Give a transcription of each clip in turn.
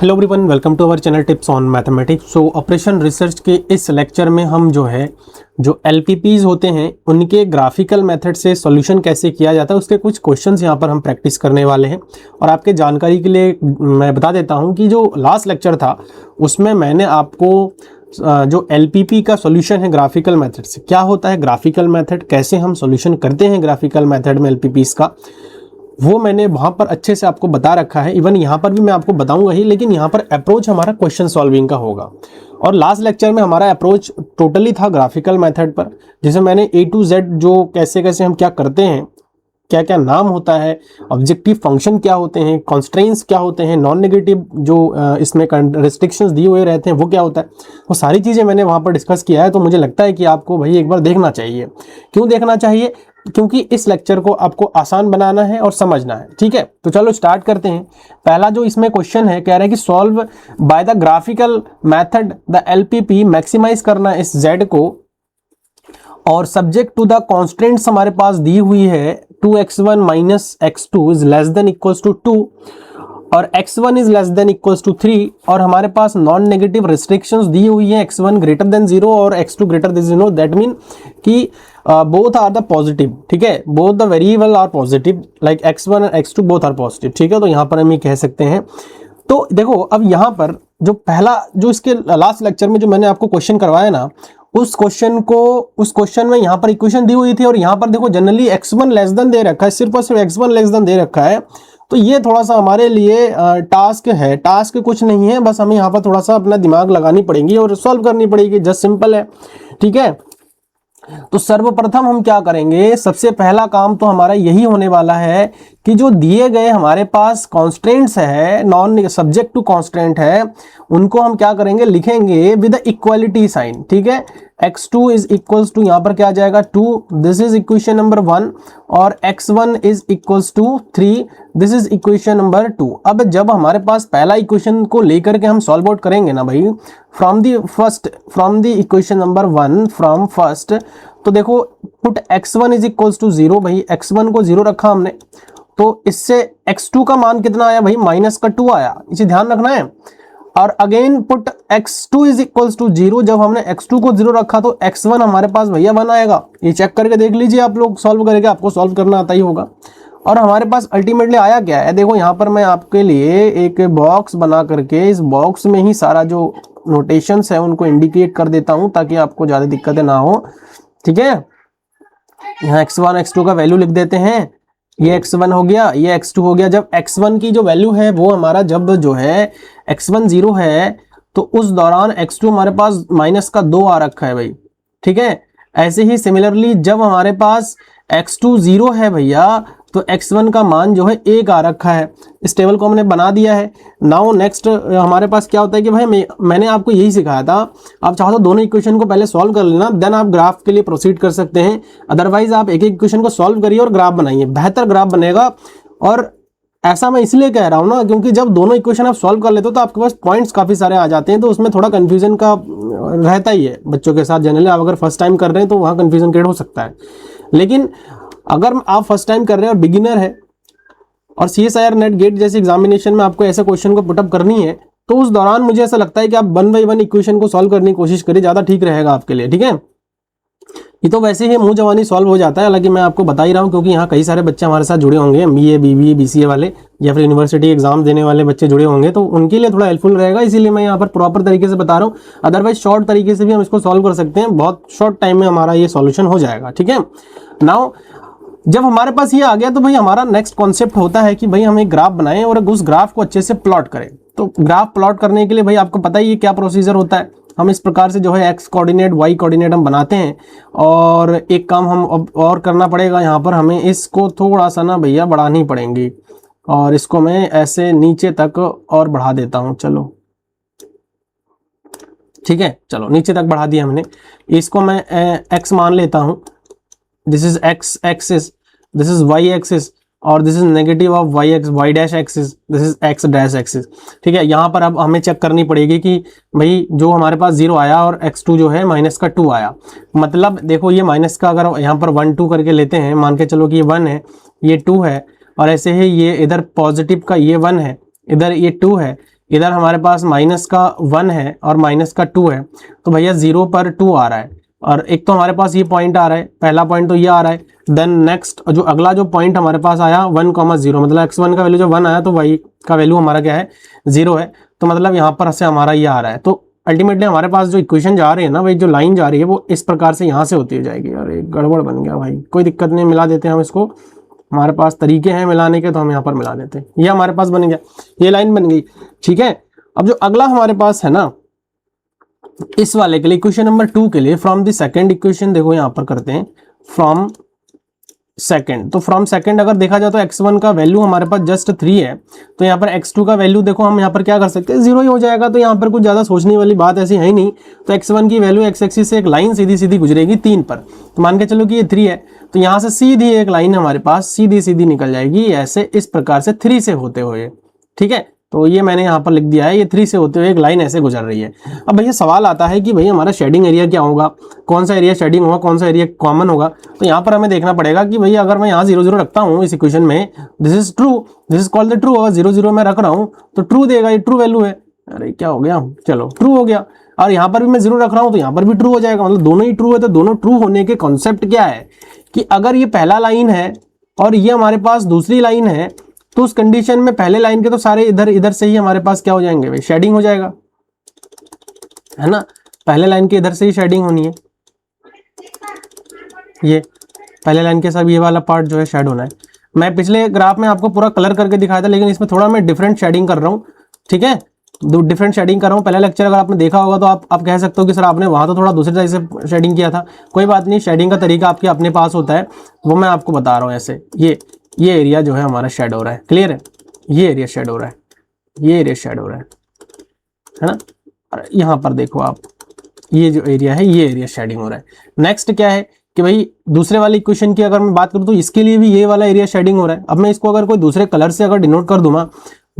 Hello everyone, welcome to our channel tips on mathematics. So operation research के इस lecture में हम जो एलपीपीज होते हैं उनके ग्राफिकल मेथड से सॉल्यूशन कैसे किया जाता है उसके कुछ क्वेश्चंस यहाँ पर हम प्रैक्टिस करने वाले हैं। और आपके जानकारी के लिए मैं बता देता हूँ कि जो लास्ट लेक्चर था उसमें मैंने आपको जो एलपीपी का सॉल्यूशन है ग्राफिकल मेथड से, क्या होता है ग्राफिकल मेथड, कैसे हम सॉल्यूशन करते हैं ग्राफिकल मेथड में एलपीपीज का, वो मैंने वहाँ पर अच्छे से आपको बता रखा है। इवन यहाँ पर भी मैं आपको बताऊंगा ही, लेकिन यहाँ पर अप्रोच हमारा क्वेश्चन सॉल्विंग का होगा। और लास्ट लेक्चर में हमारा अप्रोच टोटली था ग्राफिकल मेथड पर, जिसे मैंने ए टू जेड जो कैसे कैसे हम क्या करते हैं, क्या क्या नाम होता है, ऑब्जेक्टिव फंक्शन क्या होते हैं, कॉन्स्ट्रेंट्स क्या होते हैं, नॉन नेगेटिव जो इसमें रिस्ट्रिक्शंस दिए हुए रहते हैं वो क्या होता है, वो सारी चीज़ें मैंने वहाँ पर डिस्कस किया है। तो मुझे लगता है कि आपको भाई एक बार देखना चाहिए। क्यों देखना चाहिए? क्योंकि इस लेक्चर को आपको आसान बनाना है और समझना है। ठीक है, तो चलो स्टार्ट करते हैं। पहला जो इसमें क्वेश्चन है, कह रहा है कि solve by the graphical method the LPP, maximize करना इस जेड को और सब्जेक्ट टू द कॉन्स्टेंट्स हमारे पास दी हुई है 2x1 minus x2 is less than equals to 2 और x1 is less than equals to 3 और हमारे पास नॉन नेगेटिव रिस्ट्रिक्शंस दी हुई है x1 ग्रेटर देन 0 और x2 greater than 0। That mean कि बोथ आर द पॉजिटिव। ठीक है, both the variable are positive, like x1 and x2 both are positive. ठीक है, तो यहाँ पर हम ये कह सकते हैं। तो देखो अब यहाँ पर जो पहला जो इसके लास्ट लेक्चर में जो मैंने आपको क्वेश्चन करवाया ना, उस क्वेश्चन में यहाँ पर इक्वेशन दी हुई थी और यहाँ पर देखो generally x1 less then they रखा है, सिर्फ और सिर्फ x1 लेस देन दे रखा है। तो ये थोड़ा सा हमारे लिए टास्क है, टास्क कुछ नहीं है, बस हमें यहाँ पर थोड़ा सा अपना दिमाग लगानी पड़ेगी और सॉल्व करनी पड़ेगी। जस्ट सिंपल है। ठीक है, तो सर्वप्रथम हम क्या करेंगे, सबसे पहला काम तो हमारा यही होने वाला है कि जो दिए गए हमारे पास कॉन्स्टेंट्स है, नॉन सब्जेक्ट टू कॉन्स्टेंट है, उनको हम क्या करेंगे, लिखेंगे विद इक्वालिटी साइन। ठीक है, x2 इज इक्वल्स टू, यहाँ पर क्या आ जाएगा 2, दिस इज इक्वेशन नंबर 1 और x1 is equals to 3, this is equation number 2। अब जब हमारे पास पहला इक्वेशन को लेकर के हम सॉल्व आउट करेंगे ना भाई, from the equation number 1 from first, तो देखो put x1 is equals to 0, भाई x1 को 0 रखा हमने, तो इससे x2 का मान कितना आया भाई, माइनस का 2 आया, इसे ध्यान रखना है। और again put x2 is equals to 0, जब हमने x2 को 0 रखा तो x1 हमारे पास भैया 1 आएगा। ये चेक करके देख लीजिए, आप लोग सॉल्व करेंगे, आपको सॉल्व करना आता ही होगा। और हमारे पास अल्टीमेटली आया क्या है, देखो यहाँ पर मैं आपके लिए एक बॉक्स बना करके इस बॉक्स में ही सारा जो नोटेशंस है उनको इंडिकेट कर देता हूँ ताकि आपको ज़्यादा दिक्कतें ना हो। ठीक है, यहाँ x1 x2 का वैल्यू लिख देते हैं, ये x1 हो गया, ये x2 हो गया। जब x1 की जो वैल्यू है वो हमारा जब जो है x1 0 है तो उस दौरान x2 हमारे पास माइनस का 2 आ रखा है भाई। ठीक है, ऐसे ही सिमिलरली जब हमारे पास x2 0 है भैया तो x1 का मान जो है 1 आ रखा है। इस टेबल को हमने बना दिया है। नाउ नेक्स्ट हमारे पास क्या होता है कि भाई मैंने आपको यही सिखाया था, आप चाहो तो दोनों इक्वेशन को पहले सॉल्व कर लेना, देन आप ग्राफ के लिए प्रोसीड कर सकते हैं। अदरवाइज आप एक एक इक्वेशन को सॉल्व करिए और ग्राफ बनाइए, बेहतर ग्राफ बनेगा। और ऐसा मैं इसलिए कह रहा हूँ ना, क्योंकि जब दोनों इक्वेशन आप सॉल्व कर लेते हो तो आपके पास पॉइंट्स काफ़ी सारे आ जाते हैं, तो उसमें थोड़ा कन्फ्यूजन का रहता ही है बच्चों के साथ। जनरली आप अगर फर्स्ट टाइम कर रहे हैं तो वहाँ कन्फ्यूजन क्रिएट हो सकता है, लेकिन अगर आप फर्स्ट टाइम कर रहे हैं और बिगिनर है और CSIR नेट गेट जैसे एग्जामिनेशन में आपको ऐसे क्वेश्चन को पुटअप करनी है, तो उस दौरान मुझे ऐसा लगता है कि आप 1 बाई 1 इक्वेशन को सॉल्व करने की कोशिश करिए, ज़्यादा ठीक रहेगा आपके लिए। ठीक है, ये तो वैसे ही मुंह जवानी सॉल्व हो जाता है, हालांकि मैं आपको बता ही रहा हूँ क्योंकि यहाँ कई सारे बच्चे हमारे साथ जुड़े होंगे, BA BBA BCA वाले या फिर यूनिवर्सिटी एग्जाम देने वाले बच्चे जुड़े होंगे, तो उनके लिए थोड़ा हेल्पफुल रहेगा, इसीलिए मैं यहाँ पर प्रॉपर तरीके से बता रहा हूँ। अदरवाइज शॉर्ट तरीके से भी हम इसको सॉल्व कर सकते हैं, बहुत शॉर्ट टाइम में हमारा ये सॉल्यूशन हो जाएगा। ठीक है, नाउ जब हमारे पास ये आ गया तो भाई हमारा नेक्स्ट कॉन्सेप्ट होता है कि भाई हम एक ग्राफ बनाएं और उस ग्राफ को अच्छे से प्लॉट करें। तो ग्राफ प्लॉट करने के लिए भाई आपको पता ही है क्या प्रोसीजर होता है। हम इस प्रकार से जो है x कोऑर्डिनेट y कोऑर्डिनेट हम बनाते हैं, और एक काम हम और करना पड़ेगा, यहाँ पर हमें इसको थोड़ा सा ना भैया बढ़ानी पड़ेंगी, और इसको मैं ऐसे नीचे तक और बढ़ा देता हूँ। चलो ठीक है, चलो नीचे तक बढ़ा दिया हमने, इसको मैं x मान लेता हूँ, this is x axis, this is y axis और this is negative of y dash axis, this is x dash axis. ठीक है, यहाँ पर अब हमें चेक करनी पड़ेगी कि भाई जो हमारे पास 0 आया और x2 जो है माइनस का 2 आया, मतलब देखो ये माइनस का अगर यहाँ पर 1 2 करके लेते हैं, मान के चलो कि ये 1 है, ये 2 है, और ऐसे ही ये इधर पॉजिटिव का ये 1 है, इधर ये 2 है, इधर हमारे पास माइनस का 1 है और माइनस का 2 है, तो भैया 0 पर 2 आ रहा है। और एक तो हमारे पास ये पॉइंट आ रहा है, पहला पॉइंट तो ये आ रहा है। देन नेक्स्ट जो अगला जो पॉइंट हमारे पास आया 1,0, मतलब x1 का वैल्यू जो 1 आया तो y का वैल्यू हमारा क्या है 0 है। तो मतलब यहाँ पर से हमारा ये आ रहा है। तो अल्टीमेटली हमारे पास जो इक्वेशन जा रही है ना भाई, जो लाइन जा रही है वो इस प्रकार से यहाँ से होती हो जाएगी। अरे गड़बड़ बन गया भाई, कोई दिक्कत नहीं, मिला देते हैं हम इसको, हमारे पास तरीके हैं मिलाने के, तो हम यहाँ पर मिला देते हैं। ये हमारे पास बन गया, ये लाइन बन गई, ठीक है। अब जो अगला हमारे पास है ना, इस वाले के लिए इक्वेशन नंबर 2 के लिए फ्रॉम द सेकंड इक्वेशन, देखो यहाँ पर करते हैं फ्रॉम सेकंड। तो फ्रॉम सेकंड अगर देखा जाए तो x1 का वैल्यू हमारे पास जस्ट 3 है, तो यहाँ पर x2 का वैल्यू देखो हम यहाँ पर क्या कर सकते हैं, 0 ही हो जाएगा। तो यहाँ पर कुछ ज़्यादा सोचने वाली बात ऐसी है ही नहीं। तो x1 की वैल्यू x एक्सिस से एक लाइन सीधी सीधी गुजरेगी 3 पर, तो मान के चलो कि ये 3 है, तो यहाँ से सीधी एक लाइन हमारे पास सीधी सीधी निकल जाएगी ऐसे, इस प्रकार से 3 से होते हुए, ठीक है। तो ये मैंने यहाँ पर लिख दिया है, ये 3 से होते हुए एक लाइन ऐसे गुजर रही है। अब भैया सवाल आता है कि भैया हमारा शेडिंग एरिया क्या होगा, कौन सा एरिया शेडिंग होगा, कौन सा एरिया कॉमन होगा। तो यहाँ पर हमें देखना पड़ेगा कि भैया अगर मैं यहाँ 0 0 रखता हूँ इस इक्वेशन में, this is true, this is called the true, अगर 0 0 मैं रख रहा हूँ तो ट्रू देगा, ये ट्रू वैल्यू है। अरे क्या हो गया, चलो ट्रू हो गया। और यहाँ पर भी मैं 0 रख रहा हूँ तो यहाँ पर भी ट्रू हो जाएगा, मतलब दोनों ही ट्रू है। तो दोनों ट्रू होने के कॉन्सेप्ट क्या है कि अगर ये पहला लाइन है और ये हमारे पास दूसरी लाइन है, तो उस कंडीशन में पहले लाइन के तो सारे इधर इधर से ही हमारे पास क्या हो जाएंगे भाई, शेडिंग हो जाएगा, है ना। पहले लाइन के इधर से ही शेडिंग होनी है, ये पहले लाइन के सब ये वाला पार्ट जो है शेड होना है। मैं पिछले ग्राफ में आपको पूरा कलर करके दिखाया था, लेकिन इसमें थोड़ा मैं डिफरेंट शेडिंग कर रहा हूँ, ठीक है, डिफरेंट शेडिंग कर रहा हूँ। पहला लेक्चर अगर आपने देखा होगा तो आप कह सकते हो कि सर आपने वहां तो थोड़ा दूसरे तरीके से शेडिंग किया था। कोई बात नहीं, शेडिंग का तरीका आपके अपने पास होता है, वो मैं आपको बता रहा हूँ। ऐसे ये एरिया जो है हमारा शेड हो रहा है, क्लियर है, ये एरिया शेड हो रहा है, ये एरिया शेड हो रहा है ना। और यहाँ पर देखो आप, ये जो एरिया है ये एरिया शेडिंग हो रहा है। नेक्स्ट क्या है कि भाई दूसरे वाली इक्वेशन की अगर मैं बात करूँ तो इसके लिए भी ये वाला एरिया शेडिंग हो रहा है। अब मैं इसको अगर कोई दूसरे कलर से अगर डिनोट कर दूंगा,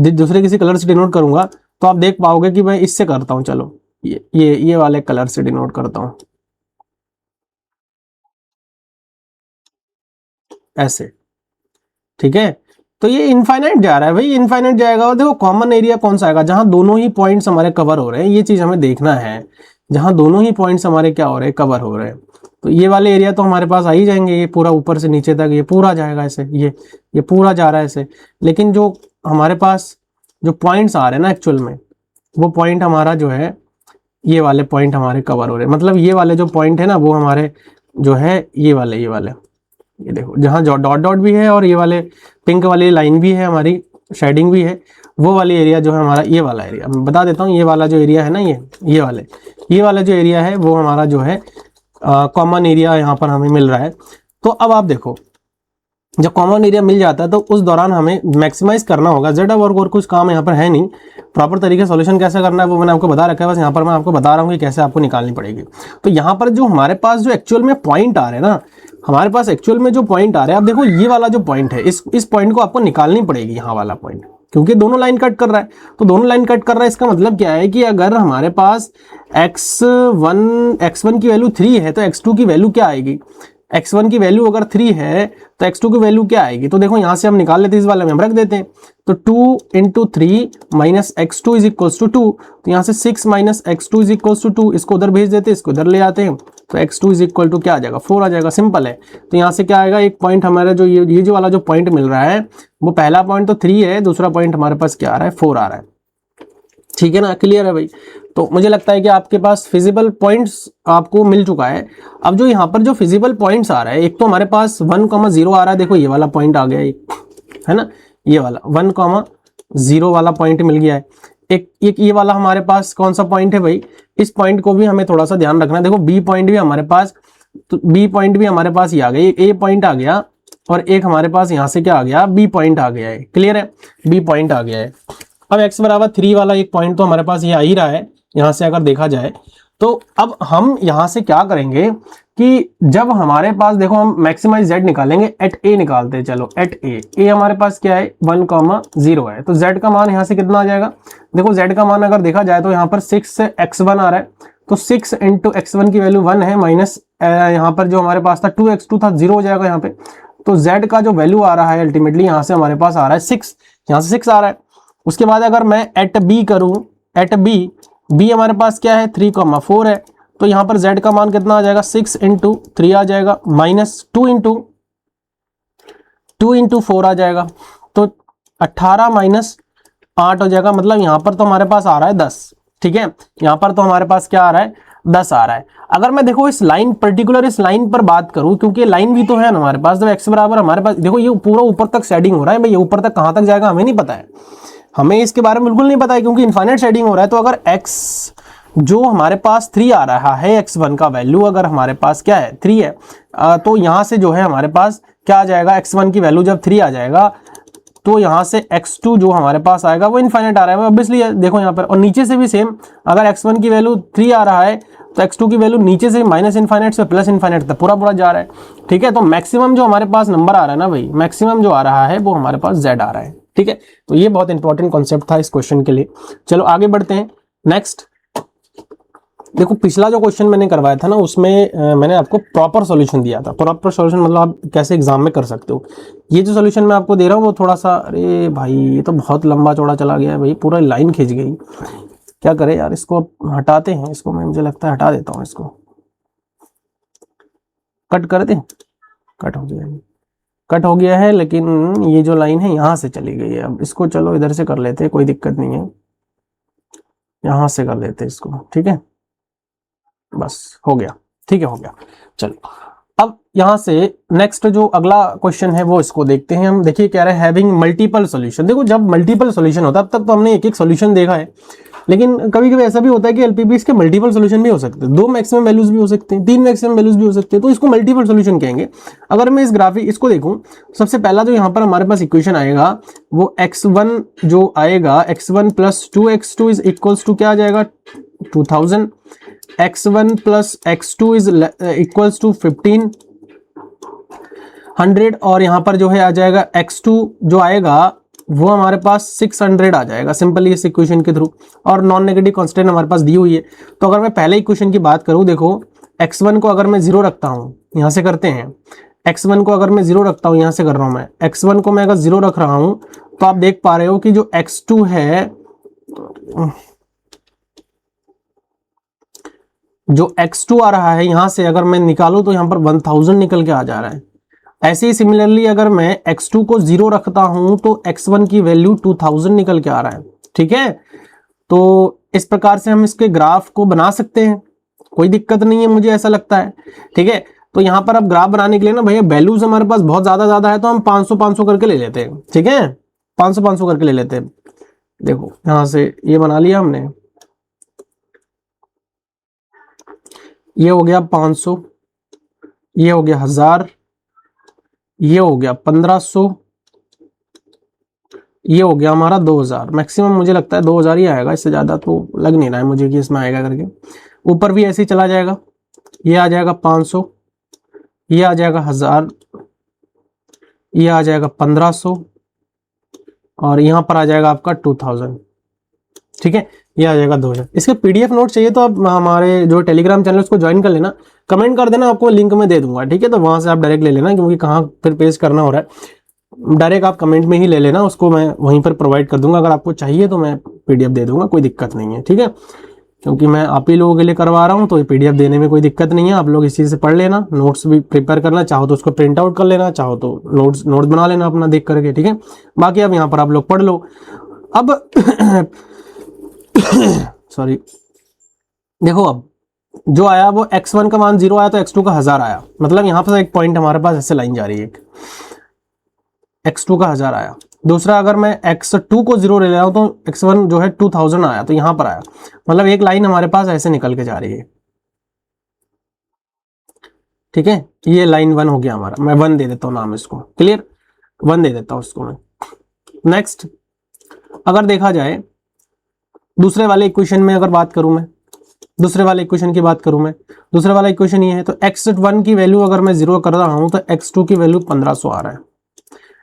दूसरे किसी कलर से डिनोट करूंगा, तो आप देख पाओगे कि मैं इससे करता हूं, चलो ये वाले कलर से डिनोट करता हूं, ऐसे, ठीक है। तो ये इनफाइनाइट जा रहा है भाई, इनफाइनाइट जाएगा। और देखो कॉमन एरिया कौन सा आएगा, जहां दोनों ही पॉइंट्स हमारे कवर हो रहे हैं, ये चीज हमें देखना है, जहां दोनों ही पॉइंट्स हमारे क्या हो रहे हैं, कवर हो रहे हैं। तो ये वाले एरिया तो हमारे पास आ ही जाएंगे, ये पूरा ऊपर से नीचे तक ये पूरा जाएगा ऐसे, ये पूरा जा रहा है ऐसे। लेकिन जो हमारे पास जो पॉइंट्स आ रहे हैं ना एक्चुअल में, वो पॉइंट हमारा जो है, ये वाले पॉइंट हमारे कवर हो रहे हैं। मतलब ये वाले जो पॉइंट है ना, वो हमारे जो है ये वाले ये देखो, जहाँ डॉट डॉट भी है और ये वाले पिंक वाली लाइन भी है, हमारी शेडिंग भी है, वो वाली एरिया जो है हमारा, ये वाला एरिया मैं बता देता हूँ। ये वाला जो एरिया है ना, ये वाला जो एरिया है वो हमारा जो है कॉमन एरिया यहाँ पर हमें मिल रहा है। तो अब आप देखो, जब कॉमन एरिया मिल जाता है तो उस दौरान हमें मैक्सिमाइज करना होगा जेड और कुछ काम यहाँ पर है नहीं। प्रॉपर तरीके से सॉल्यूशन कैसे करना है वो मैंने आपको बता रखा है, बस यहाँ पर मैं आपको बता रहा हूँ कि कैसे आपको निकालनी पड़ेगी। तो यहाँ पर जो हमारे पास जो एक्चुअल में पॉइंट आ रहे हैं ना, हमारे पास एक्चुअल में जो पॉइंट आ रहे हैं, आप देखो ये वाला जो पॉइंट है, इस पॉइंट को आपको निकालनी पड़ेगी, यहाँ वाला पॉइंट, क्योंकि दोनों लाइन कट कर रहा है। तो दोनों लाइन कट कर रहा है, इसका मतलब क्या है कि अगर हमारे पास x1 की वैल्यू 3 है तो x2 की वैल्यू क्या आएगी, x1 की वैल्यू अगर 3 है तो x2 की वैल्यू क्या आएगी। तो देखो यहाँ से हम निकाल लेते हैं, इस वाले में हम रख देते हैं। तो 2 into 3 minus x2 is equals to 2। तो यहाँ से 6 minus x2 is equals to 2, इसको उधर भेज देते हैं, इसको उधर ले आते हैं, तो x2 इज इक्वल टू क्या आ जाएगा, 4 आ जाएगा। सिंपल है। तो यहाँ से क्या आएगा, एक पॉइंट हमारा जो ये जो वाला जो पॉइंट मिल रहा है, वो पहला पॉइंट तो 3 है, दूसरा पॉइंट हमारे पास क्या आ रहा है, 4 आ रहा है। ठीक है ना, क्लियर है भाई। तो मुझे लगता है कि आपके पास फिजिबल पॉइंट्स आपको मिल चुका है। अब जो यहाँ पर जो फिजिबल पॉइंट्स आ रहा है, एक तो हमारे पास 1,0 आ रहा है, देखो ये वाला पॉइंट आ गया है ना, ये वाला 1,0 वाला पॉइंट मिल गया है। एक ये वाला हमारे पास कौन सा पॉइंट है भाई, इस पॉइंट को भी हमें थोड़ा सा ध्यान रखना है। देखो बी पॉइंट भी हमारे पास, तो बी पॉइंट भी हमारे पास ये आ गया, ए पॉइंट आ गया और एक हमारे पास यहाँ से क्या आ गया, बी पॉइंट आ गया है। क्लियर है, बी पॉइंट आ गया है। अब x बराबर 3 वाला एक पॉइंट तो हमारे पास ये आ ही रहा है, यहाँ से अगर देखा जाए। तो अब हम यहाँ से क्या करेंगे कि जब हमारे पास, देखो हम मैक्सिमाइज z निकालेंगे, एट ए निकालते हैं। चलो एट ए हमारे पास क्या है, 1,0 है। तो z का मान यहाँ से कितना आ जाएगा, देखो z का मान अगर देखा जाए तो यहाँ पर 6x1 आ रहा है, तो 6 इंटू x1 की वैल्यू 1 है, माइनस यहाँ पर जो हमारे पास था 2x2 था, 0 हो जाएगा यहाँ पे। तो z का जो वैल्यू आ रहा है अल्टीमेटली यहाँ से हमारे पास आ रहा है 6, यहाँ से 6 आ रहा है। उसके बाद अगर मैं एट बी करूं, एट बी, बी हमारे पास क्या है 3,4 है, तो यहां पर z का मान कितना आ जाएगा 6 इंटू 3 आ जाएगा, माइनस 2 इंटू 4 आ जाएगा, तो 18 माइनस 8 हो जाएगा। मतलब यहां पर तो हमारे पास आ रहा है 10। ठीक है, यहां पर तो हमारे पास क्या आ रहा है 10 आ रहा है। अगर मैं देखो इस लाइन पर्टिकुलर इस लाइन पर बात करूं, क्योंकि लाइन भी तो है ना हमारे पास, जब x बराबर हमारे पास देखो ये पूरा ऊपर तक शेडिंग हो रहा है भाई, ये ऊपर तक कहां तक जाएगा हमें नहीं पता है, हमें इसके बारे में बिल्कुल नहीं पता है क्योंकि इनफाइनाइट शेडिंग हो रहा है। तो अगर x जो हमारे पास 3 आ रहा है, x1 का वैल्यू अगर हमारे पास क्या है 3 है, तो यहां से जो है हमारे पास क्या आ जाएगा, x1 की वैल्यू जब 3 आ जाएगा तो यहां से x2 जो हमारे पास आएगा वो इनफाइनाइट आ रहा है ऑब्वियसली, देखो यहां पर। और नीचे से भी सेम, अगर x1 की वैल्यू 3 आ रहा है तो x2 की वैल्यू नीचे से माइनस इनफाइनाइट से प्लस इनफाइनाइट तक पूरा पूरा जा रहा है। ठीक है, तो मैक्सिमम जो हमारे पास नंबर आ रहा है ना भाई, मैक्सिमम जो आ रहा है वो हमारे पास z आ रहा है। ठीक है, तो ये बहुत इंपॉर्टेंट कॉन्सेप्ट था इस क्वेश्चन के लिए। चलो आगे बढ़ते हैं। नेक्स्ट देखो, पिछला जो क्वेश्चन मैंने करवाया था ना उसमें मैंने आपको प्रॉपर सॉल्यूशन दिया था। प्रॉपर सॉल्यूशन मतलब आप कैसे एग्जाम में कर सकते हो। ये जो सॉल्यूशन मैं आपको दे रहा हूँ वो थोड़ा सा, अरे भाई ये तो बहुत लंबा चौड़ा चला गया है भाई, पूरा लाइन खींच गई। क्या करें यार, इसको हटाते हैं, इसको मैं मुझे लगता है हटा देता हूँ, इसको कट कर दें। कट हो गया है, कट हो गया है, लेकिन ये जो लाइन है यहाँ से चली गई है। अब इसको चलो इधर से कर लेते हैं, कोई दिक्कत नहीं है, यहाँ से कर लेते हैं इसको। ठीक है, बस हो गया। ठीक है, हो गया। चलो अब यहां से नेक्स्ट जो अगला क्वेश्चन है वो इसको देखते हैं हम। देखिए कह रहे हैं हैविंग मल्टीपल सॉल्यूशन। देखो जब मल्टीपल सॉल्यूशन होता है, अब तक तो हमने एक एक सॉल्यूशन देखा है, लेकिन कभी कभी ऐसा भी होता है कि एलपीपीज के मल्टीपल सॉल्यूशन भी हो सकते हैं, 2 मैक्सिमम वैल्यूज भी हो सकते हैं, 3 मैक्सिमम वैल्यूज भी हो सकते हैं, तो इसको मल्टीपल सॉल्यूशन कहेंगे। अगर मैं इस ग्राफिक इसको देखूं, सबसे पहला जो यहाँ पर हमारे पास इक्वेशन आएगा वो x1 जो आएगा, x1 plus 2x2 is equals to क्या आ जाएगा 2000, x1 plus x2 is equals to 1500, और यहां पर जो है आ जाएगा x2 जो आएगा वो हमारे पास 600 आ जाएगा सिंपली इस इक्वेशन के थ्रू, और नॉन नेगेटिव कांस्टेंट हमारे पास दी हुई है। तो अगर मैं पहले इक्वेशन की बात करूं, देखो x1 को अगर मैं 0 रखता हूं, यहां से करते हैं, x1 को अगर मैं 0 रखता हूं, यहां से कर रहा हूं मैं, x1 को मैं अगर 0 रख रहा हूं तो आप देख पा रहे हो कि जो x2 है, जो x2 आ रहा है यहां से अगर मैं निकालूं तो यहां पर 1000 निकल के आ जा रहा है। ऐसे ही सिमिलरली अगर मैं x2 को 0 रखता हूं तो x1 की वैल्यू 2000 निकल के आ रहा है। ठीक है, तो इस प्रकार से हम इसके ग्राफ को बना सकते हैं, कोई दिक्कत नहीं है मुझे ऐसा लगता है। ठीक है, तो यहां पर अब ग्राफ बनाने के लिए ना भैया वैल्यूज हमारे पास बहुत ज्यादा है, तो हम 500 करके ले लेते हैं। ठीक है, 500 करके ले लेते हैं। देखो यहां से ये बना लिया हमने, ये हो गया 500, ये हो गया 1000, ये हो गया 1500, ये हो गया हमारा 2000। मैक्सिमम मुझे लगता है 2000 ही आएगा, इससे ज्यादा तो लग नहीं रहा है मुझे कि इसमें आएगा करके। ऊपर भी ऐसे ही चला जाएगा, ये आ जाएगा 500, ये आ जाएगा 1000, ये आ जाएगा 1500, और यहां पर आ जाएगा आपका 2000। ठीक है, ये आ जाएगा 2000। इसके पीडीएफ नोट चाहिए तो आप हमारे जो टेलीग्राम चैनल उसको ज्वाइन कर लेना, कमेंट कर देना, आपको लिंक में दे दूंगा। ठीक है, तो वहां से आप डायरेक्ट ले लेना, क्योंकि कहाँ फिर पेस्ट करना हो रहा है, डायरेक्ट आप कमेंट में ही ले लेना, उसको मैं वहीं पर प्रोवाइड कर दूंगा। अगर आपको चाहिए तो मैं पीडीएफ दे दूंगा, कोई दिक्कत नहीं है। ठीक है, क्योंकि मैं आप ही लोगों के लिए करवा रहा हूँ तो पीडीएफ देने में कोई दिक्कत नहीं है। आप लोग इस चीज़ से पढ़ लेना, नोट्स भी प्रिपेयर करना, चाहो तो उसको प्रिंट आउट कर लेना, चाहो तो नोट्स बना लेना अपना देख करके। ठीक है, बाकी अब यहाँ पर आप लोग पढ़ लो। अब सॉरी, देखो अब जो आया वो x1 का मान 0 आया तो x2 का 1000 आया, मतलब यहाँ पर एक पॉइंट हमारे पास ऐसे लाइन जा रही है, एक x2 का 1000 आया। दूसरा अगर मैं x2 को 0 ले रहा हूं तो x1 जो है 2000 आया, तो यहां पर आया, मतलब एक लाइन हमारे पास ऐसे निकल के जा रही है। ठीक है, ये लाइन 1 हो गया हमारा, मैं 1 दे देता हूं नाम इसको, क्लियर, 1 दे देता हूं इसको मैं। नेक्स्ट अगर देखा जाए दूसरे वाले इक्वेशन में अगर बात करूं मैं, दूसरे वाले इक्वेशन की बात करूं मैं, दूसरे वाला इक्वेशन ये है, तो x1 की वैल्यू अगर मैं 0 कर रहा हूं तो x2 की वैल्यू 1500 आ रहा है,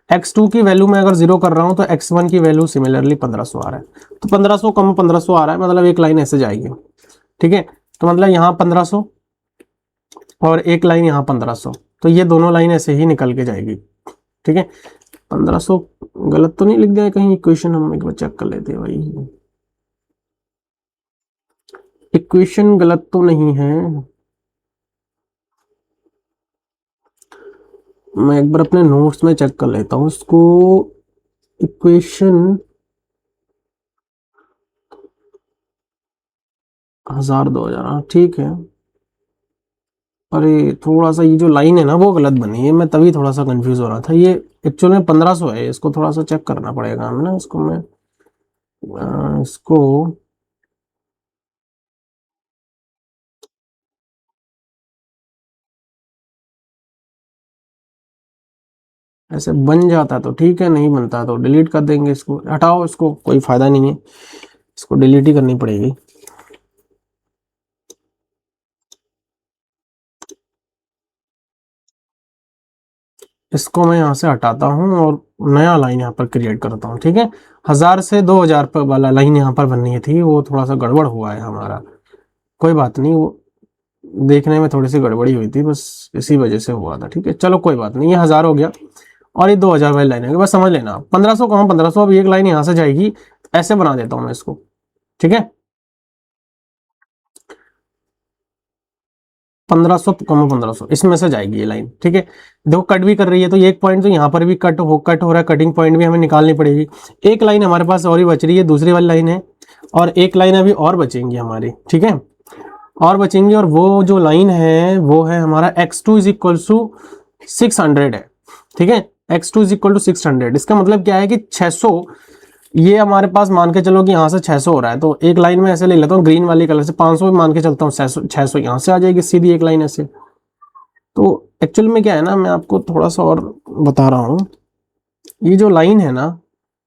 x2 की वैल्यू में अगर 0 कर रहा हूं तो x1 की वैल्यू सिमिलरली 1500 आ रहा है। तो 1500 कम 1500 आ रहा है, मतलब एक लाइन ऐसे जाएगी। ठीक है, तो मतलब यहाँ 1500 और एक लाइन यहाँ 1500, तो ये दोनों लाइन ऐसे ही निकल के जाएगी। ठीक है, 1500 गलत तो नहीं लिख दिया कहीं इक्वेशन? हम एक बार चेक कर लेते हैं भाई, इक्वेशन गलत तो नहीं है। मैं एक बार अपने नोट्स में चेक कर लेता हूँ इसको। इक्वेशन 1000-2000, हाँ ठीक है। अरे थोड़ा सा ये जो लाइन है ना वो गलत बनी है, मैं तभी थोड़ा सा कंफ्यूज हो रहा था। ये एक्चुअल में 1500 है, इसको थोड़ा सा चेक करना पड़ेगा हमें ना। इसको मैं इसको ऐसे बन जाता तो ठीक है, नहीं बनता तो डिलीट कर देंगे इसको। हटाओ इसको, कोई फायदा नहीं है, इसको डिलीट ही करनी पड़ेगी। इसको मैं यहाँ से हटाता हूँ और नया लाइन यहाँ पर क्रिएट करता हूँ, ठीक है। 1000 से 2000 पर वाला लाइन यहाँ पर बननी थी, वो थोड़ा सा गड़बड़ हुआ है हमारा। कोई बात नहीं, वो देखने में थोड़ी सी गड़बड़ी हुई थी, बस इसी वजह से हुआ था, ठीक है। चलो कोई बात नहीं, ये 1000 हो गया और ये 2000 वाली लाइन है, बस समझ लेना। 1500 कहाँ 1500, अब एक लाइन यहाँ से जाएगी, ऐसे बना देता हूँ मैं इसको, ठीक है। 1500 1500 इसमें से जाएगी ये लाइन, ठीक है। देखो कट भी कर रही है, तो ये एक पॉइंट तो यहाँ पर भी कट हो रहा है, कटिंग पॉइंट भी हमें निकालनी पड़ेगी। एक लाइन हमारे पास और ही बच रही है, दूसरी वाली लाइन है, और एक लाइन अभी और बचेंगी हमारी, ठीक है, और बचेंगी। और वो जो लाइन है वो है हमारा x2 इज इक्वल टू 600 है, ठीक है। x2 इज इक्वल टू 600, इसका मतलब क्या है कि 600, ये हमारे पास मान के चलो कि यहाँ से 600 हो रहा है, तो एक लाइन में ऐसे ले लेता हूँ ग्रीन वाली कलर से, 500 मान के चलता हूँ, 600 यहाँ से आ जाएगी सीधी एक लाइन ऐसे। तो एक्चुअल में क्या है ना, मैं आपको थोड़ा सा और बता रहा हूँ। ये जो लाइन है ना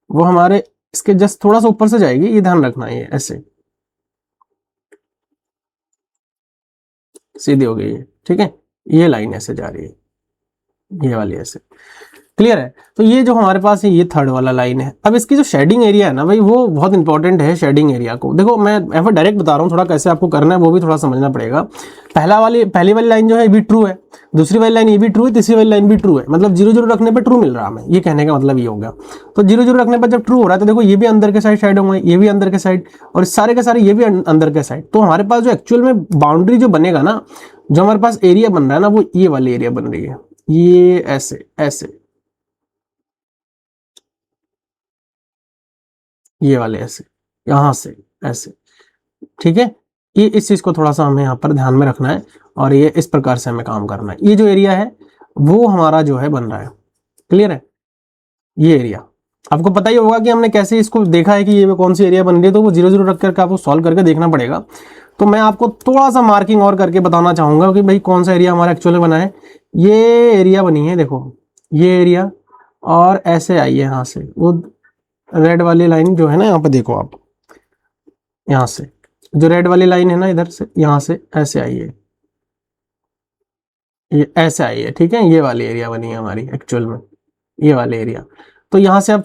वो हमारे इसके जस्ट थोड़ा सा ऊपर से जाएगी, ये ध्यान रखना, ये ऐसे सीधी हो गई है, ठीक है। ये लाइन ऐसे जा रही है, ये वाली ऐसे, क्लियर है। तो ये जो हमारे पास है ये थर्ड वाला लाइन है। अब इसकी जो शेडिंग एरिया है ना भाई, वो बहुत इंपॉर्टेंट है। शेडिंग एरिया को देखो, मैं ऐसा डायरेक्ट बता रहा हूँ, थोड़ा कैसे आपको करना है वो भी थोड़ा समझना पड़ेगा। पहली वाली लाइन जो है ये भी ट्रू है, दूसरी वाली लाइन ये भी ट्रू है, तीसरी वाली लाइन भी ट्रू है, मतलब 0 0 रखने पर ट्रू मिल रहा है हमें, ये कहने का मतलब ये हो गया। तो 0 0 रखने पर जब ट्रू हो रहा है तो देखो ये भी अंदर के साइड शेड होंगे, ये भी अंदर के साइड, और सारे के सारे ये भी अंदर के साइड। तो हमारे पास जो एक्चुअल में बाउंड्री जो बनेगा ना, जो हमारे पास एरिया बन रहा है ना, वो ये वाली एरिया बन रही है, ये ऐसे ऐसे, ये वाले ऐसे, यहां से ऐसे, ठीक है। ये इस चीज को थोड़ा सा हमें यहाँ पर ध्यान में रखना है, और ये इस प्रकार से हमें काम करना है। ये जो एरिया है वो हमारा जो है बन रहा है, क्लियर है। ये एरिया आपको पता ही होगा कि हमने कैसे इसको देखा है कि ये कौन सी एरिया बन रही है, तो वो 0 0 रख करके आपको सॉल्व करके देखना पड़ेगा। तो मैं आपको थोड़ा सा मार्किंग और करके बताना चाहूंगा कि भाई कौन सा एरिया हमारा एक्चुअली बना है। ये एरिया बनी है, देखो ये एरिया, और ऐसे आई है यहाँ से वो रेड वाली लाइन जो है ना, यहाँ पे देखो आप, यहाँ से जो रेड वाली लाइन है ना, इधर से यहाँ से ऐसे आई है, ये ऐसे आई है, ठीक है। ये वाली एरिया बनी है हमारी एक्चुअल में, ये वाले एरिया। तो यहाँ से अब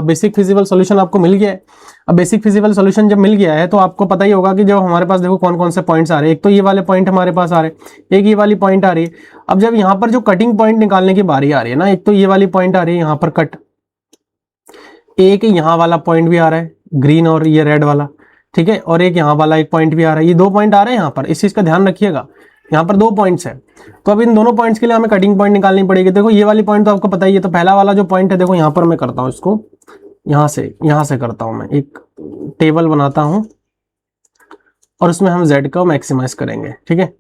बेसिक फिजिबल सॉल्यूशन आपको मिल गया है। अब बेसिक फिजिबल सॉल्यूशन जब मिल गया है तो आपको पता ही होगा कि जब हमारे पास देखो कौन कौन से पॉइंट्स आ रहे हैं। एक तो ये वाले पॉइंट हमारे पास आ रहे हैं, एक ये वाली पॉइंट आ रही है। अब जब यहाँ पर जो कटिंग पॉइंट निकालने की बारी आ रही है ना, एक तो ये वाली पॉइंट आ रही है यहाँ पर कट, एक यहाँ वाला पॉइंट भी आ रहा है ग्रीन और ये रेड वाला, ठीक है, और एक यहाँ वाला एक पॉइंट भी आ रहा है। ये दो पॉइंट आ रहे हैं यहाँ पर, इस चीज का ध्यान रखिएगा, यहाँ पर दो पॉइंट्स है। तो अब इन दोनों पॉइंट्स के लिए हमें कटिंग पॉइंट निकालनी पड़ेगी। देखो ये वाली पॉइंट तो आपको पता ही है, तो पहला वाला जो पॉइंट है देखो यहाँ पर मैं करता हूँ इसको, यहाँ से करता हूँ मैं एक टेबल बनाता हूँ, और उसमें हम z को मैक्सिमाइज करेंगे, ठीक है,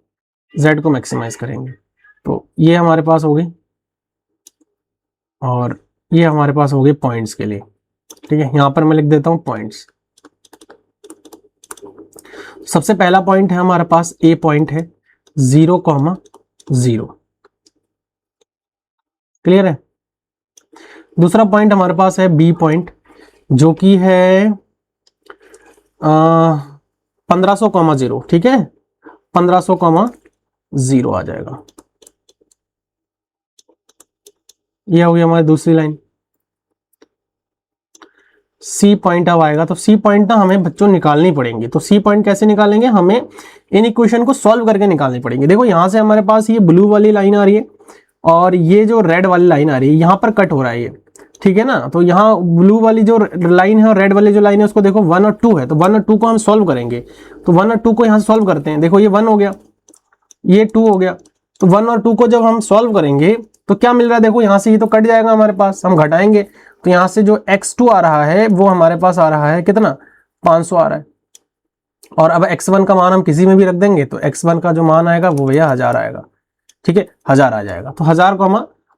z को मैक्सिमाइज करेंगे। तो ये हमारे पास हो गई, और ये हमारे पास हो गए पॉइंट्स के लिए, ठीक है। यहाँ पर मैं लिख देता हूँ पॉइंट्स। सबसे पहला पॉइंट है हमारे पास ए पॉइंट है 0,0, क्लियर है। दूसरा पॉइंट हमारे पास है बी पॉइंट, जो कि है 1500,0, ठीक है, 1500,0 आ जाएगा। ये हो गई हमारी दूसरी लाइन। सी पॉइंट अब आएगा, तो सी पॉइंट ना हमें बच्चों निकालनी पड़ेंगी। तो सी पॉइंट कैसे निकालेंगे, हमें इन इक्वेशन को सॉल्व करके निकालनी पड़ेंगे। देखो यहां से हमारे पास ये ब्लू वाली लाइन आ रही है, और ये जो रेड वाली लाइन आ रही है, यहां पर कट हो रहा है ये, ठीक है ना। तो यहाँ ब्लू वाली जो लाइन है और रेड वाली जो लाइन है उसको देखो 1 और 2 है, तो 1 और 2 को हम सॉल्व करेंगे। तो 1 और 2 को यहाँ सॉल्व करते हैं, देखो ये 1 हो गया, ये 2 हो गया। तो 1 और 2 को जब हम सॉल्व करेंगे तो क्या मिल रहा है, देखो यहाँ से ये तो कट जाएगा हमारे पास, हम घटाएंगे तो यहाँ से जो x2 आ रहा है वो हमारे पास आ रहा है कितना, 500 आ रहा है। और अब x1 का मान हम किसी में भी रख देंगे तो x1 का जो मान आएगा वो भैया 1000 आएगा, ठीक है, 1000 आ जाएगा। तो 1000 को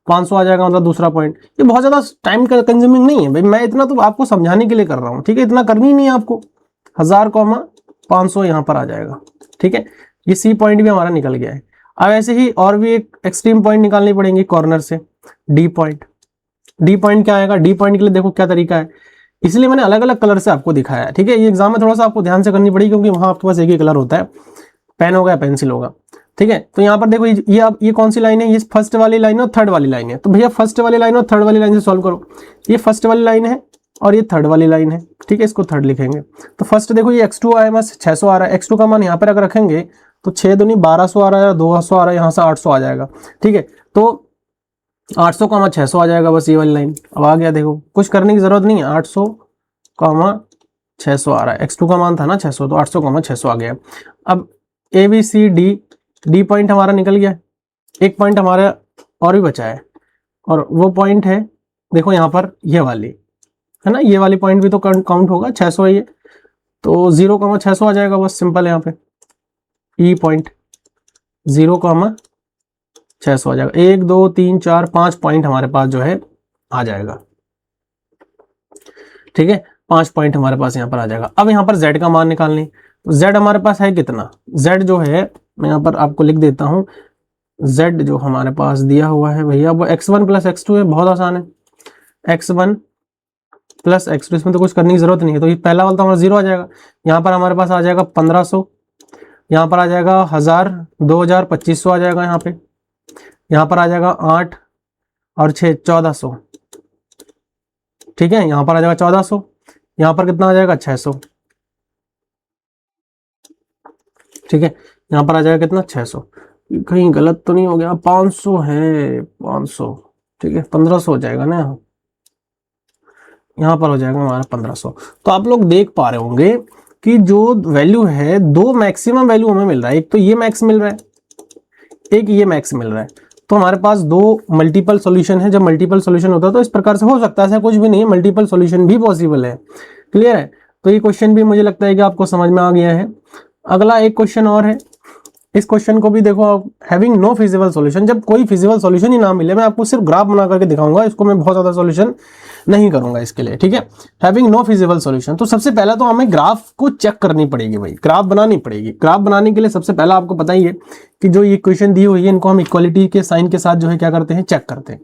500 आ जाएगा, मतलब दूसरा पॉइंट। ये बहुत ज्यादा टाइम कंज्यूमिंग नहीं है भाई, मैं इतना तो आपको समझाने के लिए कर रहा हूँ, ठीक है, इतना करनी ही नहीं है आपको। 1000 500 यहाँ पर आ जाएगा, ठीक है। ये सी पॉइंट भी हमारा निकल गया है। अब ऐसे ही और भी एक एक्सट्रीम पॉइंट निकालनी पड़ेंगी कॉर्नर से, डी पॉइंट। डी पॉइंट क्या आएगा, डी पॉइंट के लिए देखो क्या तरीका है, इसलिए मैंने अलग अलग कलर से आपको दिखाया है, ठीक है। ये एग्जाम में थोड़ा सा आपको ध्यान से करनी पड़ेगी क्योंकि वहां आपके पास एक ही कलर होता है, पेन होगा या पेंसिल होगा, ठीक है। तो यहाँ पर देखो ये कौन सी लाइन है, ये फर्स्ट वाली लाइन है और थर्ड वाली लाइन है। तो भैया फर्स्ट वाली लाइन और थर्ड वाली लाइन से सॉल्व करो। ये फर्स्ट वाली लाइन है और ये थर्ड वाली लाइन है, ठीक है, इसको थर्ड लिखेंगे। तो फर्स्ट देखो ये x2 आया, बस 600 आ रहा है, x2 का मान यहाँ पर अगर रखेंगे तो 6 दूनी 1200 आ रहा है, 200 आ रहा है, यहाँ से 800 आ जाएगा, ठीक है। तो 800 का 600 आ जाएगा, बस ये वाली लाइन अब आ गया। देखो कुछ करने की जरूरत नहीं है, 800 का 600 आ रहा है, x2 का मान था ना 600, तो 800 का 600 आ गया। अब A B C D point हमारा निकल गया, एक पॉइंट हमारा और भी बचा है, और वो पॉइंट है देखो यहाँ पर ये वाली है ना, ये वाली पॉइंट भी तो काउंट होगा, 600 है ये, तो 0,600 आ जाएगा, बस सिंपल है यहाँ पे। ई पॉइंट 0,600 आ जाएगा। 1 2 3 4 5 पॉइंट हमारे पास जो है आ जाएगा, ठीक है, 5 पॉइंट हमारे पास यहाँ पर आ जाएगा। अब यहाँ पर z का मान निकालने, तो z हमारे पास है कितना, z जो है मैं यहाँ पर आपको लिख देता हूँ, z जो हमारे पास दिया हुआ है भैया वो x1 प्लस x2 है, बहुत आसान है, x1 प्लस x2, इसमें तो कुछ करने की जरूरत नहीं है। तो ये पहला वाला तो हमारा 0 आ जाएगा, यहाँ पर हमारे पास आ जाएगा 1500, यहाँ पर आ जाएगा 1000, 2000, 2500 आ जाएगा, यहाँ पर आ जाएगा 8 और 6 1400, ठीक है, यहाँ पर आ जाएगा 1400, यहाँ पर कितना आ जाएगा 600, ठीक है, यहाँ पर आ जाएगा कितना 600, कहीं गलत तो नहीं हो गया, 500 है, 500, ठीक है, 1500 हो जाएगा ना, यहाँ पर हो जाएगा हमारा 1500। तो आप लोग देख पा रहे होंगे कि जो वैल्यू है, दो मैक्सिमम वैल्यू हमें मिल रहा है, एक तो ये मैक्स मिल रहा है, एक ये मैक्स मिल रहा है। तो हमारे पास दो मल्टीपल सॉल्यूशन है, जब मल्टीपल सॉल्यूशन होता है तो इस प्रकार से हो सकता है, ऐसा कुछ भी नहीं है, मल्टीपल सॉल्यूशन भी पॉसिबल है, क्लियर है। तो ये क्वेश्चन भी मुझे लगता है कि आपको समझ में आ गया है। अगला एक क्वेश्चन और है, इस क्वेश्चन को भी देखो आप, हैविंग नो फिजिबल सॉल्यूशन, जब कोई फिजिबल सॉल्यूशन ही ना मिले, मैं आपको सिर्फ ग्राफ बना करके दिखाऊंगा, इसको मैं बहुत ज्यादा सॉल्यूशन नहीं करूंगा इसके लिए, ठीक है। हैविंग नो फिजिबल सॉल्यूशन, तो सबसे पहला तो हमें ग्राफ को चेक करनी पड़ेगी भाई, ग्राफ बनानी पड़ेगी। ग्राफ बनाने के लिए सबसे पहला आपको पता ही है कि जो ये इक्वेशन दी हुई है इनको हम इक्वालिटी के साइन के साथ जो है क्या करते हैं, चेक करते हैं।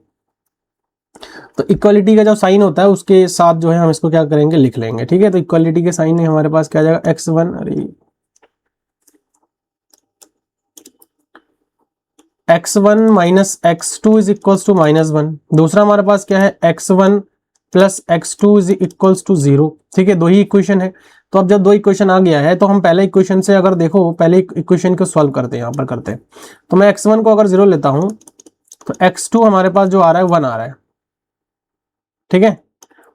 तो इक्वालिटी का जो साइन होता है उसके साथ जो है हम इसको क्या करेंगे, लिख लेंगे, ठीक है। तो इक्वालिटी के साइन में हमारे पास क्या आ जाएगा, x1, अरे x1 minus x2 is equals to -1। दूसरा हमारे पास क्या है, x1 plus x2 is equals to 0, ठीक है, दो ही इक्वेशन है। तो अब जब दो इक्वेशन आ गया है तो हम पहले इक्वेशन से अगर देखो, पहले इक्वेशन को सॉल्व करते हैं, यहाँ पर करते हैं। तो मैं x1 को अगर 0 लेता हूं तो x2 हमारे पास जो आ रहा है 1 आ रहा है, ठीक है,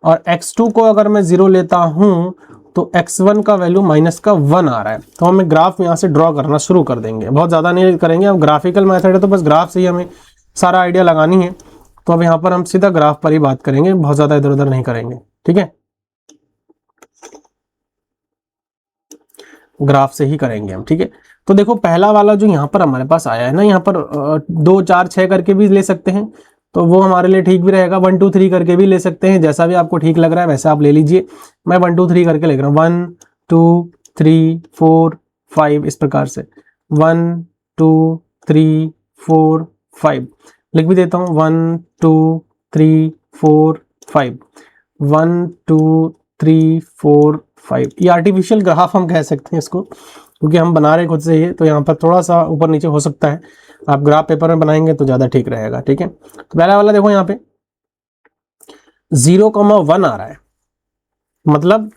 और x2 को अगर मैं 0 लेता हूं तो x1 का वैल्यू -1 आ रहा है। तो हमें ग्राफ यहाँ से ड्रॉ करना शुरू कर देंगे, बहुत ज़्यादा नहीं करेंगे, अब ग्राफिकल मेथड है तो बस ग्राफ से ही हमें सारा आइडिया लगानी है। तो अब यहाँ पर हम सीधा ग्राफ पर ही बात करेंगे, बहुत ज़्यादा इधर उधर नहीं करेंगे, ठीक है, ग्राफ से ही करेंगे हम, ठीक है। तो देखो पहला वाला जो यहाँ पर हमारे पास आया है ना, यहाँ पर 2 4 6 करके भी ले सकते हैं, तो वो हमारे लिए ठीक भी रहेगा। 1 2 3 करके भी ले सकते हैं, जैसा भी आपको ठीक लग रहा है वैसा आप ले लीजिए। मैं 1 2 3 करके लिख रहा हूँ, 1 2 3 4 5, इस प्रकार से 1 2 3 4 5 लिख भी देता हूँ, 1 2 3 4 5, 1 2 3 4 5। ये आर्टिफिशियल ग्राफ हम कह सकते हैं इसको, क्योंकि हम बना रहे खुद से ही, तो यहाँ पर थोड़ा सा ऊपर नीचे हो सकता है, आप ग्राफ पेपर में बनाएंगे तो ज़्यादा ठीक रहेगा, ठीक है। तो पहला वाला देखो यहाँ पे 0,1 आ रहा है, मतलब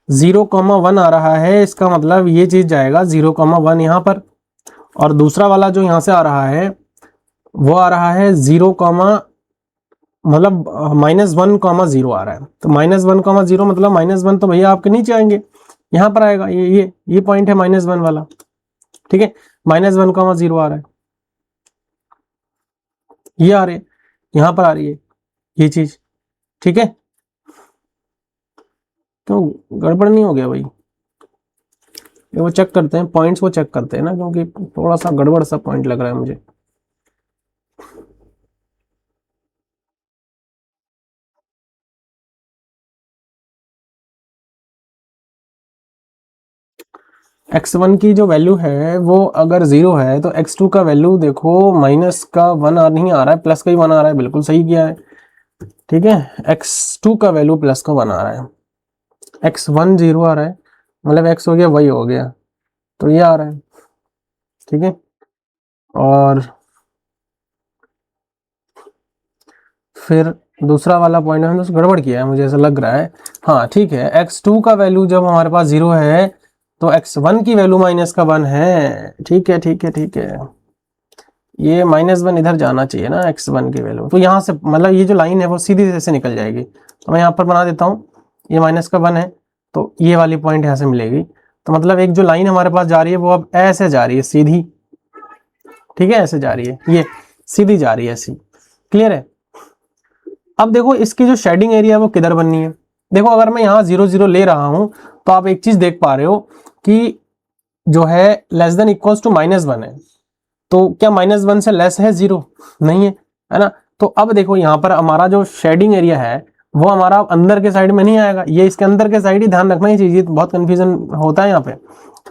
0,1 आ रहा है, इसका मतलब ये चीज जाएगा 0,1 यहाँ पर। और दूसरा वाला जो यहाँ से आ रहा है वो आ रहा है 0,2 मतलब -1, 0 आ रहा है, तो -1, 0 मतलब -1 तो भैया आपके नीचे आएंगे, यहाँ पर आएगा, ये पॉइंट है -1 वाला, ठीक है। -1, 0 आ रहा है, ये आ रहे हैं, यहाँ पर आ रही है ये चीज, ठीक है। क्यों गड़बड़ नहीं हो गया भाई? ये वो चेक करते हैं, पॉइंट्स वो चेक करते हैं ना, क्योंकि थोड़ा सा गड़बड़ सा पॉइंट लग रहा है मुझे। x1 की जो वैल्यू है वो अगर 0 है तो x2 का वैल्यू देखो -1 नहीं आ रहा है, प्लस का ही 1 आ रहा है, बिल्कुल सही किया है, ठीक है। x2 का वैल्यू प्लस का 1 आ रहा है, x1 0 आ रहा है, मतलब x हो गया वही हो गया, तो ये आ रहा है, ठीक है। और फिर दूसरा वाला पॉइंट हमने तो गड़बड़ किया है मुझे ऐसा लग रहा है। हाँ ठीक है, x2 का वैल्यू जब हमारे पास 0 है तो x1 की वैल्यू -1 है, ठीक है ठीक है ठीक है। ये -1 इधर जाना चाहिए ना x1 की वैल्यू, तो यहाँ से मतलब ये जो लाइन है वो सीधी से निकल जाएगी, तो मैं यहाँ पर बना देता हूँ, ये -1 है तो ये वाली पॉइंट यहाँ से मिलेगी, तो मतलब एक जो लाइन हमारे पास जा रही है वो अब ऐसे जा रही है सीधी, ठीक है, ऐसे जा रही है, ये सीधी जा रही है ऐसी, क्लियर है। अब देखो इसकी जो शेडिंग एरिया है वो किधर बननी है, देखो अगर मैं यहाँ 0 0 ले रहा हूं तो आप एक चीज देख पा रहे हो कि जो है लेस देन इक्वल्स टू -1 है, तो क्या -1 से लेस है 0? नहीं है ना। तो अब देखो यहाँ पर हमारा जो शेडिंग एरिया है वो हमारा अंदर के साइड में नहीं आएगा, ये इसके अंदर के साइड ही ध्यान रखना ही चाहिए, बहुत कंफ्यूजन होता है यहाँ पे।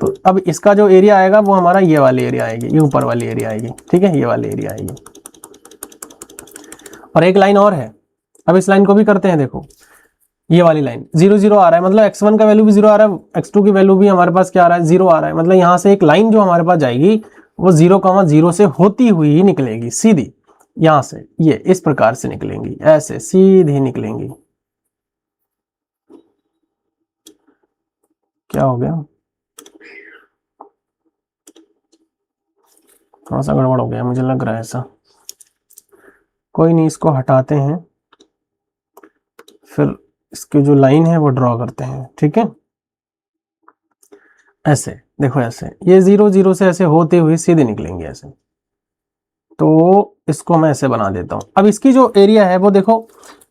तो अब इसका जो एरिया आएगा वो हमारा ये वाली एरिया आएगी, ये ऊपर वाली एरिया आएगी, ठीक है, ये वाली एरिया आएगी। और एक लाइन और है, अब इस लाइन को भी करते हैं, देखो ये वाली लाइन 0 0 आ रहा है, मतलब x1 का वैल्यू भी 0 आ रहा है, x2 की वैल्यू भी हमारे पास क्या आ रहा है, 0 आ रहा है, मतलब यहाँ से एक लाइन जो हमारे पास जाएगी वो 0, 0 से होती हुई निकलेगी सीधी, यहां से ये इस प्रकार से निकलेंगी, ऐसे सीधी निकलेंगी। क्या हो गया, थोड़ा सा गड़बड़ हो गया मुझे लग रहा है ऐसा, कोई नहीं, इसको हटाते हैं, फिर इसकी जो लाइन है वो ड्रॉ करते हैं, ठीक है। ऐसे देखो, ऐसे ये 0 0 से ऐसे होते हुए सीधे निकलेंगे ऐसे, तो इसको मैं ऐसे बना देता हूं। अब इसकी जो एरिया है वो देखो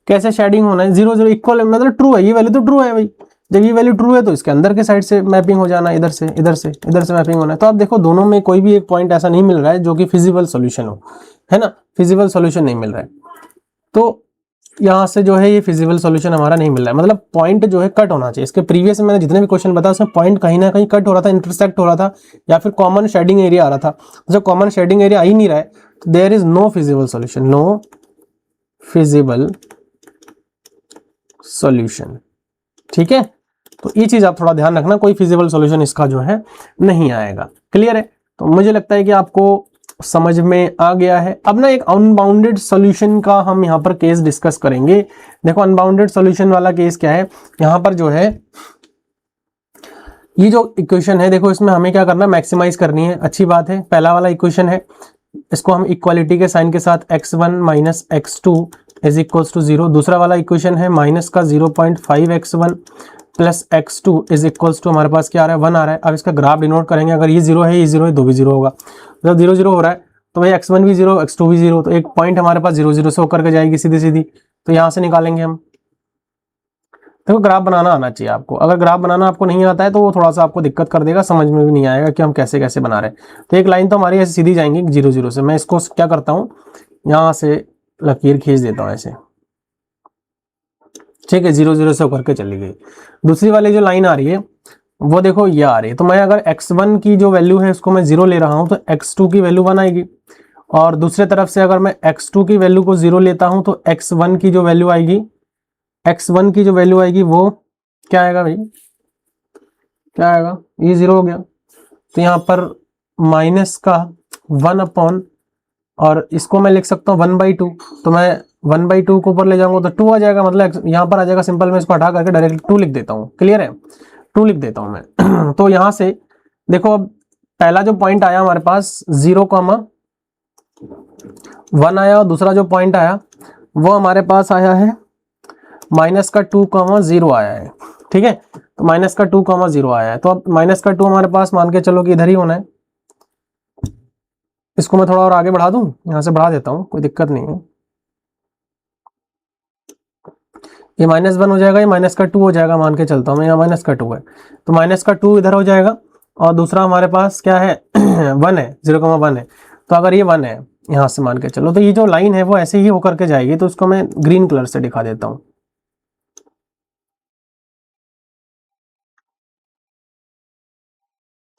कैसे शेडिंग होना है, 0 0 इक्वल मतलब ट्रू है, ये वैल्यू तो ट्रू है भाई, जब ये वैल्यू ट्रू है तो इसके अंदर के साइड से मैपिंग हो जाना, इधर से इधर से इधर से मैपिंग होना है। तो आप देखो दोनों में कोई भी एक पॉइंट ऐसा नहीं मिल रहा है जो कि फिजिबल सॉल्यूशन हो, है ना, फिजिबल सॉल्यूशन नहीं मिल रहा है, तो यहाँ से जो है ये फिजिबल सॉल्यूशन हमारा नहीं मिल रहा है, मतलब पॉइंट जो है कट होना चाहिए। इसके प्रीवियस में मैंने जितने भी क्वेश्चन बताया उसमें पॉइंट कहीं ना कहीं कट हो रहा था, इंटरसेक्ट हो रहा था, या फिर कॉमन शेडिंग एरिया आ रहा था। जब कॉमन शेडिंग एरिया आ ही नहीं रहा है तो there is no feasible solution, no feasible solution, ठीक है। तो ये चीज आप थोड़ा ध्यान रखना, कोई फिजिबल सॉल्यूशन इसका जो है नहीं आएगा, क्लियर है। तो मुझे लगता है कि आपको समझ में आ गया है। अब ना एक अनबाउंडेड सॉल्यूशन का हम यहाँ पर केस डिस्कस करेंगे। देखो अनबाउंडेड सॉल्यूशन वाला केस क्या है, यहाँ पर जो है ये जो इक्वेशन है, देखो इसमें हमें क्या करना है, मैक्सिमाइज करनी है, अच्छी बात है। पहला वाला इक्वेशन है, इसको हम इक्वालिटी के साइन के साथ x1 minus x2 is equals to 0। दूसरा वाला इक्वेशन है माइनस का 0.5 x1 plus x2 is equals to हमारे पास क्या आ रहा है, 1 आ रहा है। अब इसका ग्राफ डिनोट करेंगे, अगर ये 0 है, ये 0 है, दो भी 0 होगा, जब 0 0 हो रहा है तो भाई x1 भी 0 x2 भी 0, तो एक पॉइंट हमारे पास 0 0 से होकर के जाएगी सीधी सीधी, तो यहाँ से निकालेंगे हम। देखो ग्राफ बनाना आना चाहिए आपको, अगर ग्राफ बनाना आपको नहीं आता है तो वो थोड़ा सा आपको दिक्कत कर देगा, समझ में भी नहीं आएगा कि हम कैसे कैसे बना रहे हैं। तो एक लाइन तो हमारी ऐसे सीधी जाएंगी 0 0 से, मैं इसको क्या करता हूँ, यहाँ से लकीर खींच देता हूँ ऐसे, ठीक है, 0 0 से होकर के चली गई। दूसरी वाली जो लाइन आ रही है वो देखो ये आ रही है, तो मैं अगर x1 की जो वैल्यू है उसको मैं 0 ले रहा हूँ तो x2 की वैल्यू 1 आएगी, और दूसरे तरफ से अगर मैं x2 की वैल्यू को 0 लेता हूँ तो x1 की जो वैल्यू आएगी, x1 की जो वैल्यू आएगी वो क्या आएगा भाई, क्या आएगा, ये 0 हो गया, तो यहाँ पर माइनस का 1 अपॉन, और इसको मैं लिख सकता हूँ 1/2, तो मैं 1/2 को ऊपर ले जाऊंगा तो 2 आ जाएगा, मतलब यहाँ पर आ जाएगा सिंपल, मैं इसको हटा करके डायरेक्ट 2 लिख देता हूँ, क्लियर है, 2 लिख देता हूँ मैं। तो यहाँ से देखो अब पहला जो पॉइंट आया हमारे पास 0, 1 आया, और दूसरा जो पॉइंट आया वो हमारे पास आया है -2,0 आया है। ठीक है, तो -2,0 आया है। तो अब -2 हमारे पास मान के चलो कि इधर ही होना है। इसको मैं थोड़ा और आगे बढ़ा दूं, यहां से बढ़ा देता हूं, कोई दिक्कत नहीं है। ये -1 हो जाएगा, ये -2 हो जाएगा, मान के चलता हूँ मैं, यहाँ -2 है तो -2 इधर हो जाएगा। और दूसरा हमारे पास क्या है 1 है, 0,1 है। तो अगर ये 1 है यहाँ से मान के चलो, तो ये जो लाइन है वो ऐसे ही होकर के जाएगी। तो उसको मैं ग्रीन कलर से दिखा देता हूँ।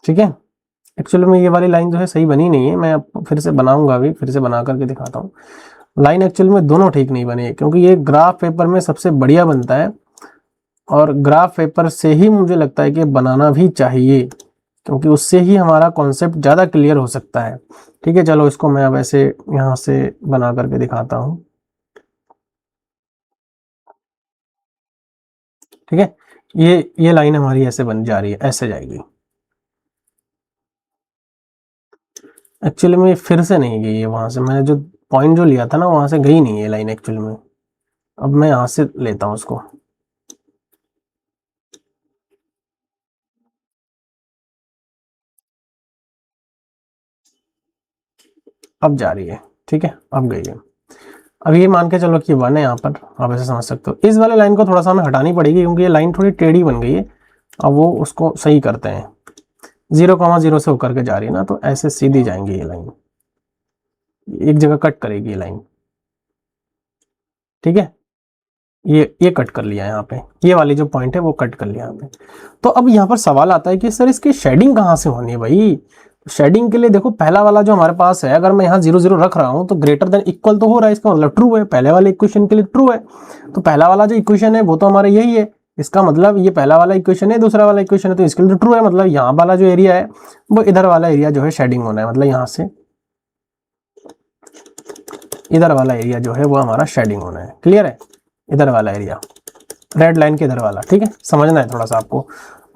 ठीक है, एक्चुअली में ये वाली लाइन जो है सही बनी नहीं है, मैं फिर से बनाऊंगा, अभी फिर से बना करके दिखाता हूँ। लाइन एक्चुअली में दोनों ठीक नहीं बनी है, क्योंकि ये ग्राफ पेपर में सबसे बढ़िया बनता है, और ग्राफ पेपर से ही मुझे लगता है कि बनाना भी चाहिए, क्योंकि उससे ही हमारा कॉन्सेप्ट ज़्यादा क्लियर हो सकता है। ठीक है, चलो इसको मैं अब ऐसे यहाँ से बना करके दिखाता हूँ। ठीक है, ये लाइन हमारी ऐसे बन जा रही है, ऐसे जाएगी। एक्चुअली में फिर से नहीं गई है, वहां से मैंने जो पॉइंट जो लिया था ना, वहां से गई नहीं है लाइन एक्चुअली में। अब मैं यहाँ से लेता हूँ उसको। अब जा रही है। ठीक है, अब गई है। अब ये मान के चलो कि 1 है यहाँ पर, आप ऐसे समझ सकते हो। इस वाले लाइन को थोड़ा सा हमें हटानी पड़ेगी, क्योंकि ये लाइन थोड़ी टेढ़ी बन गई है। अब वो उसको सही करते हैं। 0,0 से होकर के जा रही है ना, तो ऐसे सीधी जाएंगी ये लाइन, एक जगह कट करेगी ये लाइन। ठीक है, ये कट कर लिया यहाँ पे, ये वाली जो पॉइंट है वो कट कर लिया यहाँ पे। तो अब यहाँ पर सवाल आता है कि सर इसकी शेडिंग कहाँ से होनी है भाई। शेडिंग के लिए देखो, पहला वाला जो हमारे पास है, अगर मैं यहाँ 0,0 रख रहा हूँ तो ग्रेटर देन इक्वल तो हो रहा है, इसका मतलब ट्रू है। पहले वाले इक्वेशन के लिए ट्रू है, तो पहला वाला जो इक्वेशन है वो तो हमारा यही है। इसका मतलब ये पहला वाला इक्वेशन है, दूसरा वाला इक्वेशन है, तो इसके लिए ट्रू है। मतलब यहाँ वाला जो एरिया है वो इधर वाला एरिया जो है शेडिंग होना है, मतलब यहाँ से इधर वाला एरिया जो है वो हमारा शेडिंग होना है। क्लियर है, इधर वाला एरिया, रेड लाइन के इधर वाला। ठीक है, समझना है थोड़ा सा आपको।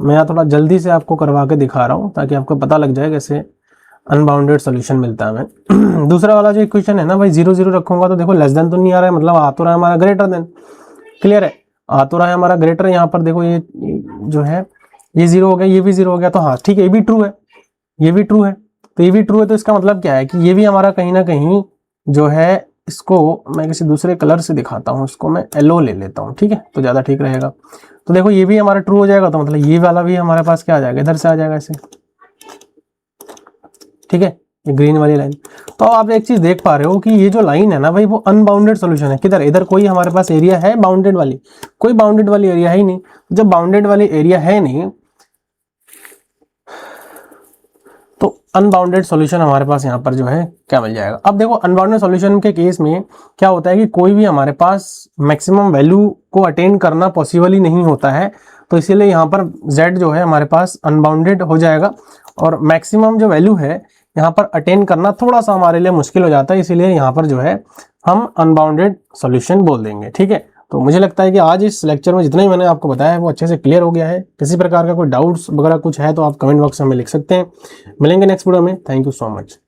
मैं यहाँ थोड़ा जल्दी से आपको करवा के दिखा रहा हूँ, ताकि आपको पता लग जाए कैसे अनबाउंडेड सॉल्यूशन मिलता है हमें। दूसरा वाला जो इक्वेशन है ना भाई, 0,0 रखूंगा तो देखो लेस देन तो नहीं आ रहा है, मतलब आ तो रहा है हमारा ग्रेटर देन। क्लियर है, आ तो रहा है हमारा ग्रेटर। यहाँ पर देखो ये जो है ये 0 हो गया, ये भी 0 हो गया, तो हाँ ठीक है, ये भी ट्रू है, ये भी ट्रू है। तो ये भी ट्रू है, तो इसका मतलब क्या है कि ये भी हमारा कहीं ना कहीं जो है, इसको मैं किसी दूसरे कलर से दिखाता हूँ, इसको मैं येलो ले लेता हूँ। ठीक है, तो ज़्यादा ठीक रहेगा। तो देखो ये भी हमारा ट्रू हो जाएगा, तो मतलब ये वाला भी हमारे पास क्या आ जाएगा, इधर से आ जाएगा ऐसे। ठीक है, ये ग्रीन वाली लाइन। तो आप एक चीज देख पा रहे हो कि ये जो लाइन है ना भाई, वो अनबाउंडेड सॉल्यूशन है। किधर, इधर कोई हमारे पास एरिया है बाउंडेड वाली, कोई बाउंडेड वाली एरिया है ही नहीं। जब बाउंडेड वाली एरिया है नहीं, तो अनबाउंडेड सॉल्यूशन हमारे पास यहाँ पर जो है क्या मिल जाएगा। अब देखो अनबाउंडेड सॉल्यूशन के केस में क्या होता है कि कोई भी हमारे पास मैक्सिमम वैल्यू को अटेन करना पॉसिबल ही नहीं होता है। तो इसीलिए यहाँ पर z जो है हमारे पास अनबाउंडेड हो जाएगा, और मैक्सिमम जो वैल्यू है यहाँ पर अटेन करना थोड़ा सा हमारे लिए मुश्किल हो जाता है। इसीलिए यहाँ पर जो है हम अनबाउंडेड सॉल्यूशन बोल देंगे। ठीक है, तो मुझे लगता है कि आज इस लेक्चर में जितना ही मैंने आपको बताया है वो अच्छे से क्लियर हो गया है। किसी प्रकार का कोई डाउट्स वगैरह कुछ है तो आप कमेंट बॉक्स में लिख सकते हैं। मिलेंगे नेक्स्ट वीडियो में। Thank you so much.